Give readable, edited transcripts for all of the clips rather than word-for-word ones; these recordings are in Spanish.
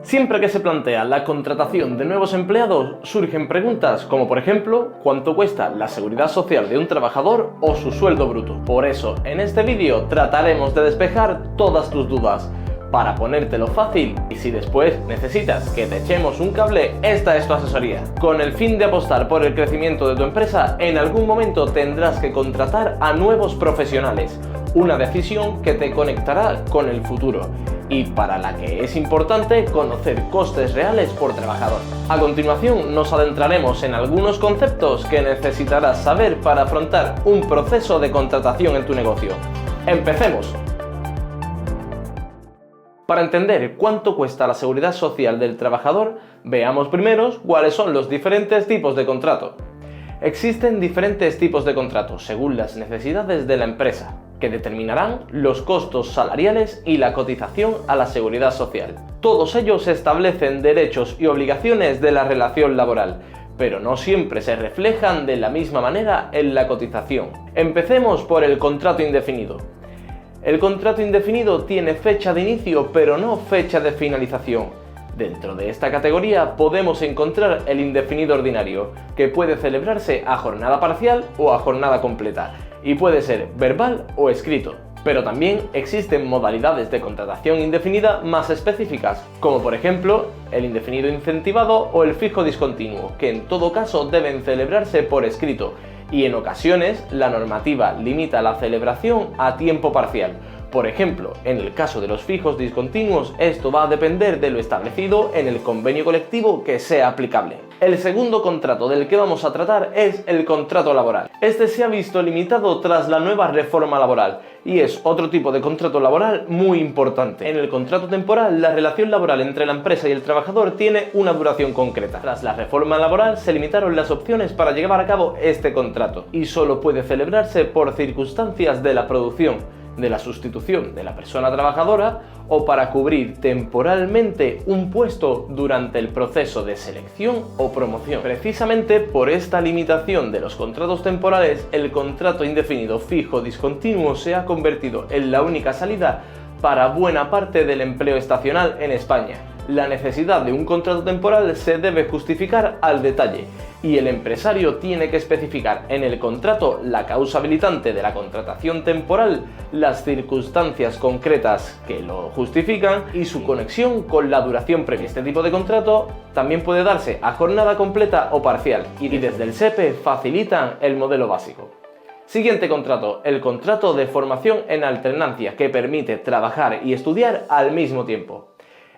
Siempre que se plantea la contratación de nuevos empleados, surgen preguntas como por ejemplo, ¿cuánto cuesta la seguridad social de un trabajador o su sueldo bruto? Por eso, en este vídeo trataremos de despejar todas tus dudas, para ponértelo fácil, y si después necesitas que te echemos un cable, esta es tu asesoría. Con el fin de apostar por el crecimiento de tu empresa, en algún momento tendrás que contratar a nuevos profesionales, una decisión que te conectará con el futuro y para la que es importante conocer costes reales por trabajador. A continuación nos adentraremos en algunos conceptos que necesitarás saber para afrontar un proceso de contratación en tu negocio. ¡Empecemos! Para entender cuánto cuesta la seguridad social del trabajador, veamos primero cuáles son los diferentes tipos de contrato. Existen diferentes tipos de contratos según las necesidades de la empresa, que determinarán los costos salariales y la cotización a la seguridad social. Todos ellos establecen derechos y obligaciones de la relación laboral, pero no siempre se reflejan de la misma manera en la cotización. Empecemos por el contrato indefinido. El contrato indefinido tiene fecha de inicio, pero no fecha de finalización. Dentro de esta categoría podemos encontrar el indefinido ordinario, que puede celebrarse a jornada parcial o a jornada completa, y puede ser verbal o escrito. Pero también existen modalidades de contratación indefinida más específicas, como por ejemplo el indefinido incentivado o el fijo discontinuo, que en todo caso deben celebrarse por escrito, y en ocasiones la normativa limita la celebración a tiempo parcial. Por ejemplo, en el caso de los fijos discontinuos, esto va a depender de lo establecido en el convenio colectivo que sea aplicable. El segundo contrato del que vamos a tratar es el contrato laboral. Este se ha visto limitado tras la nueva reforma laboral y es otro tipo de contrato laboral muy importante. En el contrato temporal, la relación laboral entre la empresa y el trabajador tiene una duración concreta. Tras la reforma laboral se limitaron las opciones para llevar a cabo este contrato y solo puede celebrarse por circunstancias de la producción, de la sustitución de la persona trabajadora o para cubrir temporalmente un puesto durante el proceso de selección o promoción. Precisamente por esta limitación de los contratos temporales, el contrato indefinido fijo discontinuo se ha convertido en la única salida para buena parte del empleo estacional en España. La necesidad de un contrato temporal se debe justificar al detalle y el empresario tiene que especificar en el contrato la causa habilitante de la contratación temporal, las circunstancias concretas que lo justifican y su conexión con la duración previa. Este tipo de contrato también puede darse a jornada completa o parcial y desde el SEPE facilitan el modelo básico. Siguiente contrato, el contrato de formación en alternancia, que permite trabajar y estudiar al mismo tiempo.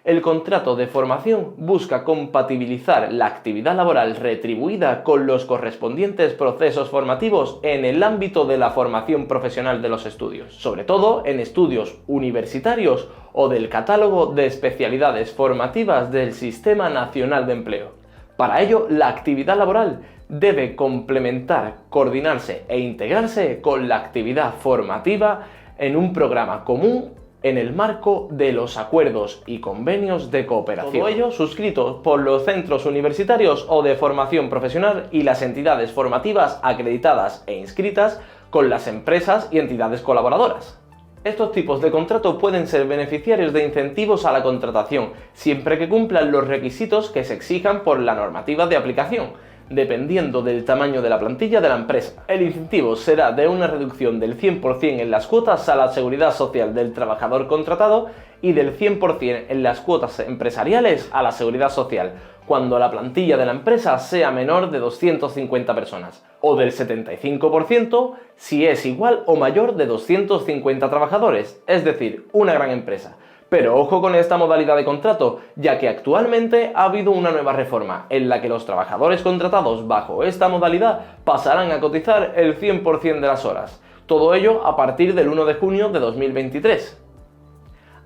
El contrato de formación busca compatibilizar la actividad laboral retribuida con los correspondientes procesos formativos en el ámbito de la formación profesional de los estudios, sobre todo en estudios universitarios o del catálogo de especialidades formativas del Sistema Nacional de Empleo. Para ello, la actividad laboral debe complementar, coordinarse e integrarse con la actividad formativa en un programa común en el marco de los acuerdos y convenios de cooperación. Todo ello suscritos por los centros universitarios o de formación profesional y las entidades formativas acreditadas e inscritas con las empresas y entidades colaboradoras. Estos tipos de contrato pueden ser beneficiarios de incentivos a la contratación, siempre que cumplan los requisitos que se exijan por la normativa de aplicación, dependiendo del tamaño de la plantilla de la empresa. El incentivo será de una reducción del 100% en las cuotas a la seguridad social del trabajador contratado y del 100% en las cuotas empresariales a la seguridad social, cuando la plantilla de la empresa sea menor de 250 personas, o del 75% si es igual o mayor de 250 trabajadores, es decir, una gran empresa. Pero ojo con esta modalidad de contrato, ya que actualmente ha habido una nueva reforma en la que los trabajadores contratados bajo esta modalidad pasarán a cotizar el 100% de las horas. Todo ello a partir del 1 de junio de 2023.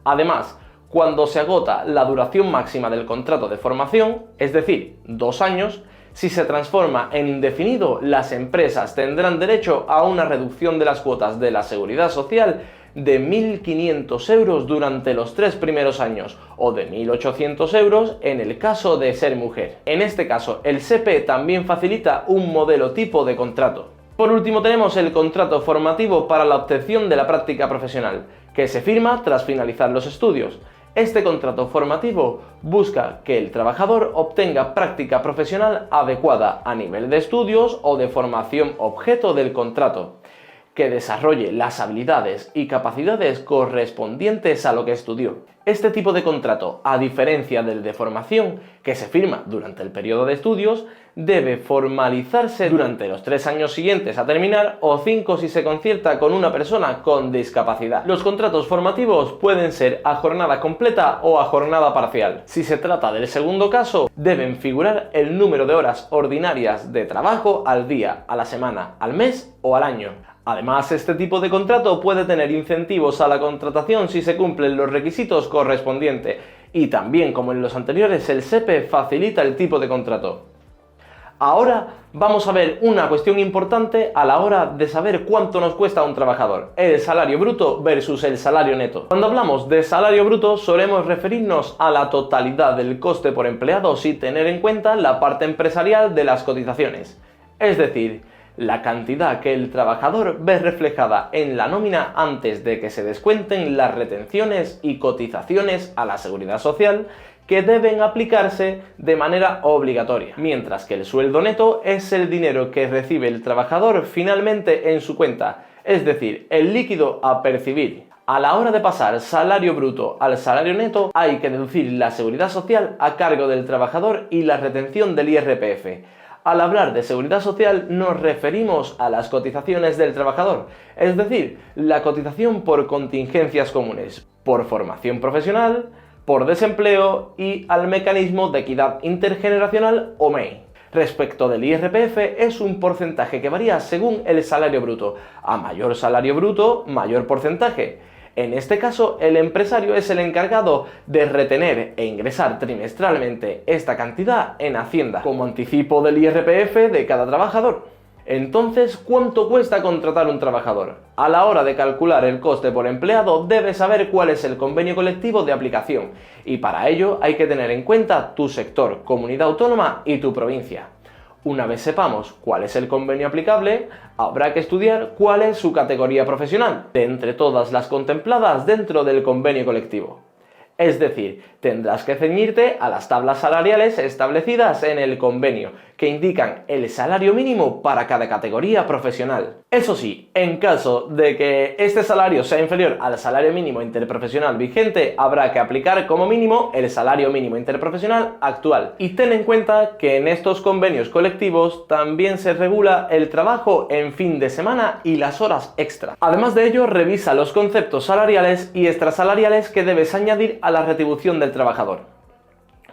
Además, cuando se agota la duración máxima del contrato de formación, es decir, 2 años, si se transforma en indefinido, las empresas tendrán derecho a una reducción de las cuotas de la seguridad social de 1.500 euros durante los 3 primeros años o de 1.800 euros en el caso de ser mujer. En este caso, el SEPE también facilita un modelo tipo de contrato. Por último tenemos el contrato formativo para la obtención de la práctica profesional, que se firma tras finalizar los estudios. Este contrato formativo busca que el trabajador obtenga práctica profesional adecuada a nivel de estudios o de formación objeto del contrato, que desarrolle las habilidades y capacidades correspondientes a lo que estudió. Este tipo de contrato, a diferencia del de formación, que se firma durante el periodo de estudios, debe formalizarse durante los 3 años siguientes a terminar o 5 si se concierta con una persona con discapacidad. Los contratos formativos pueden ser a jornada completa o a jornada parcial. Si se trata del segundo caso, deben figurar el número de horas ordinarias de trabajo al día, a la semana, al mes o al año. Además, este tipo de contrato puede tener incentivos a la contratación si se cumplen los requisitos correspondientes y también, como en los anteriores, el SEPE facilita el tipo de contrato. Ahora vamos a ver una cuestión importante a la hora de saber cuánto nos cuesta un trabajador, el salario bruto versus el salario neto. Cuando hablamos de salario bruto solemos referirnos a la totalidad del coste por empleado sin tener en cuenta la parte empresarial de las cotizaciones, es decir, la cantidad que el trabajador ve reflejada en la nómina antes de que se descuenten las retenciones y cotizaciones a la seguridad social que deben aplicarse de manera obligatoria, mientras que el sueldo neto es el dinero que recibe el trabajador finalmente en su cuenta, es decir, el líquido a percibir. A la hora de pasar salario bruto al salario neto hay que deducir la seguridad social a cargo del trabajador y la retención del IRPF. Al hablar de seguridad social nos referimos a las cotizaciones del trabajador, es decir, la cotización por contingencias comunes, por formación profesional, por desempleo y al mecanismo de equidad intergeneracional o MEI. Respecto del IRPF, es un porcentaje que varía según el salario bruto. A mayor salario bruto, mayor porcentaje. En este caso, el empresario es el encargado de retener e ingresar trimestralmente esta cantidad en Hacienda, como anticipo del IRPF de cada trabajador. Entonces, ¿cuánto cuesta contratar un trabajador? A la hora de calcular el coste por empleado, debes saber cuál es el convenio colectivo de aplicación, y para ello hay que tener en cuenta tu sector, comunidad autónoma y tu provincia. Una vez sepamos cuál es el convenio aplicable, habrá que estudiar cuál es su categoría profesional, de entre todas las contempladas dentro del convenio colectivo. Es decir, tendrás que ceñirte a las tablas salariales establecidas en el convenio, que indican el salario mínimo para cada categoría profesional. Eso sí, en caso de que este salario sea inferior al salario mínimo interprofesional vigente, habrá que aplicar como mínimo el salario mínimo interprofesional actual. Y ten en cuenta que en estos convenios colectivos también se regula el trabajo en fin de semana y las horas extra. Además de ello, revisa los conceptos salariales y extrasalariales que debes añadir a la retribución del trabajador,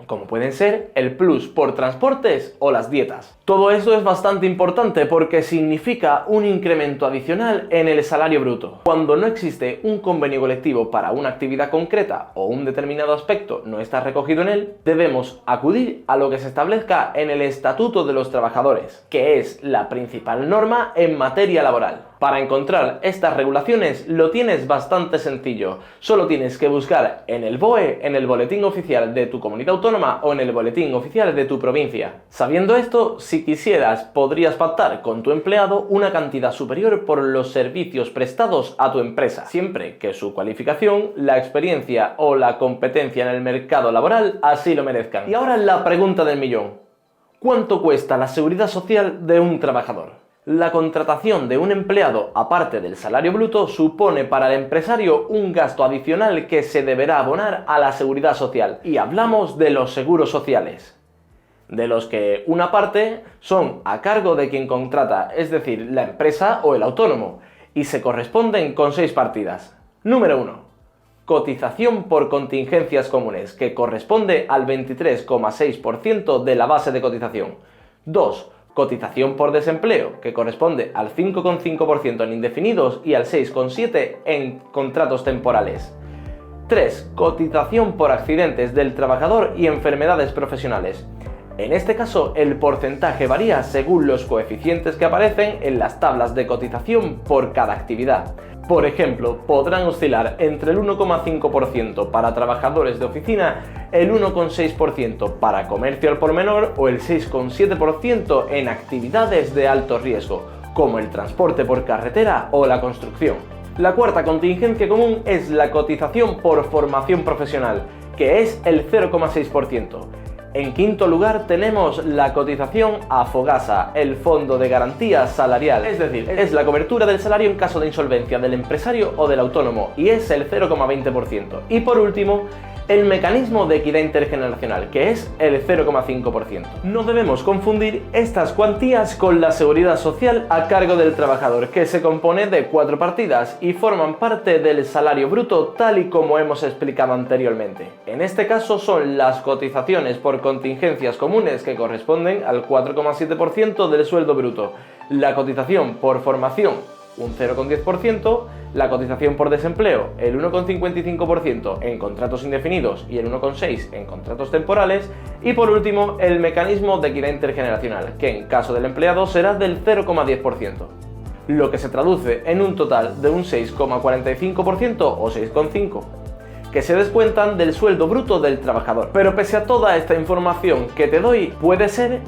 como pueden ser el plus por transportes o las dietas. Todo esto es bastante importante porque significa un incremento adicional en el salario bruto. Cuando no existe un convenio colectivo para una actividad concreta o un determinado aspecto no está recogido en él, debemos acudir a lo que se establezca en el Estatuto de los Trabajadores, que es la principal norma en materia laboral. Para encontrar estas regulaciones lo tienes bastante sencillo, solo tienes que buscar en el BOE, en el boletín oficial de tu comunidad autónoma o en el boletín oficial de tu provincia. Sabiendo esto, si quisieras, podrías pactar con tu empleado una cantidad superior por los servicios prestados a tu empresa, siempre que su cualificación, la experiencia o la competencia en el mercado laboral así lo merezcan. Y ahora la pregunta del millón: ¿cuánto cuesta la seguridad social de un trabajador? La contratación de un empleado, aparte del salario bruto, supone para el empresario un gasto adicional que se deberá abonar a la seguridad social. Y hablamos de los seguros sociales, de los que una parte son a cargo de quien contrata, es decir, la empresa o el autónomo, y se corresponden con 6 partidas. Número 1. Cotización por contingencias comunes, que corresponde al 23,6% de la base de cotización. 2. Cotización por desempleo, que corresponde al 5,5% en indefinidos y al 6,7% en contratos temporales. 3. Cotización por accidentes del trabajador y enfermedades profesionales. En este caso, el porcentaje varía según los coeficientes que aparecen en las tablas de cotización por cada actividad. Por ejemplo, podrán oscilar entre el 1,5% para trabajadores de oficina, el 1,6% para comercio al por menor o el 6,7% en actividades de alto riesgo, como el transporte por carretera o la construcción. La cuarta contingencia común es la cotización por formación profesional, que es el 0,6%. En quinto lugar tenemos la cotización a Fogasa, el Fondo de Garantía Salarial, es decir, es la cobertura del salario en caso de insolvencia del empresario o del autónomo, y es el 0,20%. Y por último, el mecanismo de equidad intergeneracional, que es el 0,5%. No debemos confundir estas cuantías con la seguridad social a cargo del trabajador, que se compone de 4 partidas y forman parte del salario bruto tal y como hemos explicado anteriormente. En este caso son las cotizaciones por contingencias comunes, que corresponden al 4,7% del sueldo bruto, la cotización por formación, un 0,10%, la cotización por desempleo, el 1,55% en contratos indefinidos y el 1,6% en contratos temporales, y por último el mecanismo de equidad intergeneracional, que en caso del empleado será del 0,10%, lo que se traduce en un total de un 6,45% o 6,5%, que se descuentan del sueldo bruto del trabajador. Pero pese a toda esta información que te doy, puede ser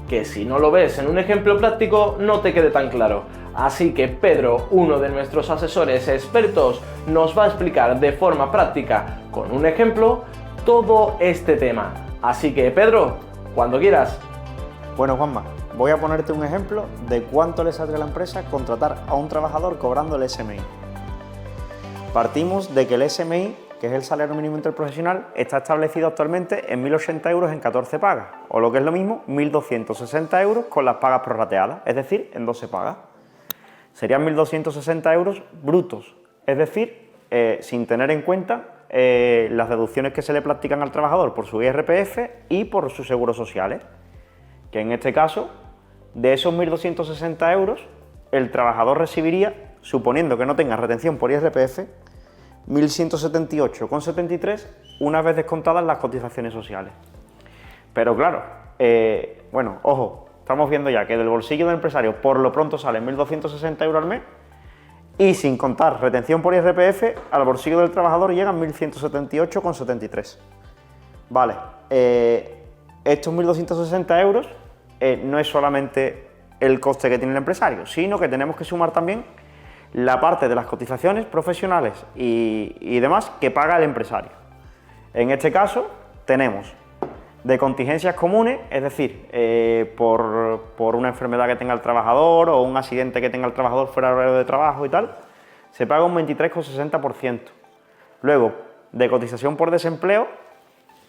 que si no lo ves en un ejemplo práctico no te quede tan claro. Así que Pedro, uno de nuestros asesores expertos, nos va a explicar de forma práctica, con un ejemplo, todo este tema. Así que Pedro, cuando quieras. Bueno, Juanma, voy a ponerte un ejemplo de cuánto le saldría a la empresa contratar a un trabajador cobrando el SMI. Partimos de que el SMI, que es el salario mínimo interprofesional, está establecido actualmente en 1.080 euros en 14 pagas, o lo que es lo mismo, 1.260 euros con las pagas prorrateadas, es decir, en 12 pagas. Serían 1.260 euros brutos, es decir, sin tener en cuenta las deducciones que se le practican al trabajador por su IRPF y por sus seguros sociales, que en este caso, de esos 1.260 euros, el trabajador recibiría, suponiendo que no tenga retención por IRPF, 1.178,73 una vez descontadas las cotizaciones sociales. Pero claro, bueno, ojo, estamos viendo ya que del bolsillo del empresario por lo pronto salen 1.260 euros al mes y sin contar retención por IRPF, al bolsillo del trabajador llegan 1.178,73. Vale, estos 1.260 euros no es solamente el coste que tiene el empresario, sino que tenemos que sumar también la parte de las cotizaciones profesionales y demás que paga el empresario. En este caso tenemos de contingencias comunes, es decir, por una enfermedad que tenga el trabajador o un accidente que tenga el trabajador fuera del horario de trabajo y tal, se paga un 23,60%. Luego, de cotización por desempleo,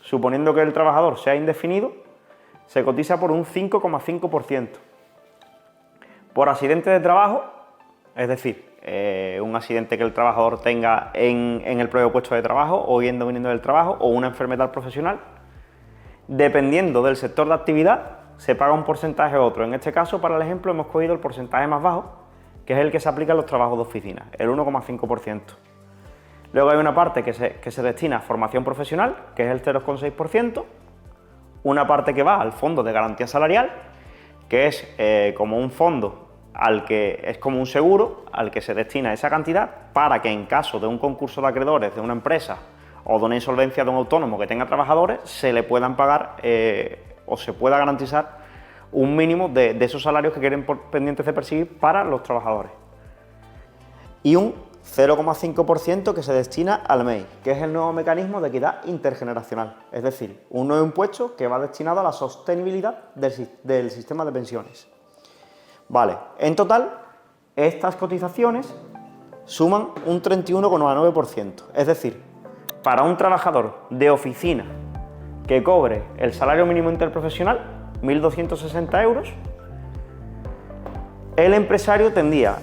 suponiendo que el trabajador sea indefinido, se cotiza por un 5,5%. Por accidente de trabajo, es decir, un accidente que el trabajador tenga en el propio puesto de trabajo o yendo viniendo del trabajo, o una enfermedad profesional, dependiendo del sector de actividad, se paga un porcentaje u otro. En este caso, para el ejemplo, hemos cogido el porcentaje más bajo, que es el que se aplica en los trabajos de oficina, el 1,5%. Luego hay una parte que se destina a formación profesional, que es el 0,6%, una parte que va al fondo de garantía salarial, que es como un fondo al que es como un seguro al que se destina esa cantidad para que en caso de un concurso de acreedores de una empresa o de una insolvencia de un autónomo que tenga trabajadores, se le puedan pagar o se pueda garantizar un mínimo de esos salarios que queden pendientes de percibir para los trabajadores. Y un 0,5% que se destina al MEI, que es el nuevo mecanismo de equidad intergeneracional, es decir, un nuevo impuesto que va destinado a la sostenibilidad del sistema de pensiones. Vale, en total, estas cotizaciones suman un 31,9%, es decir, para un trabajador de oficina que cobre el salario mínimo interprofesional, 1.260 euros, el empresario tendría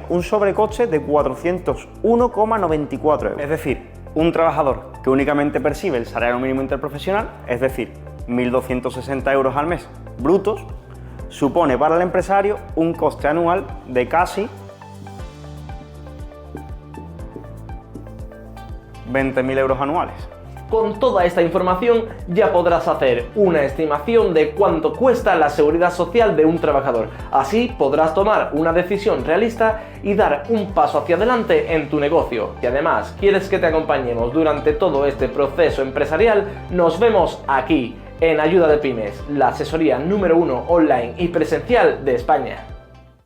un sobrecoste de 401,94 euros. Es decir, un trabajador que únicamente percibe el salario mínimo interprofesional, es decir, 1.260 euros al mes brutos, supone para el empresario un coste anual de casi 20.000 euros anuales. Con toda esta información ya podrás hacer una estimación de cuánto cuesta la seguridad social de un trabajador. Así podrás tomar una decisión realista y dar un paso hacia adelante en tu negocio. Si además quieres que te acompañemos durante todo este proceso empresarial, nos vemos aquí en Ayuda de Pymes, la asesoría número 1 online y presencial de España.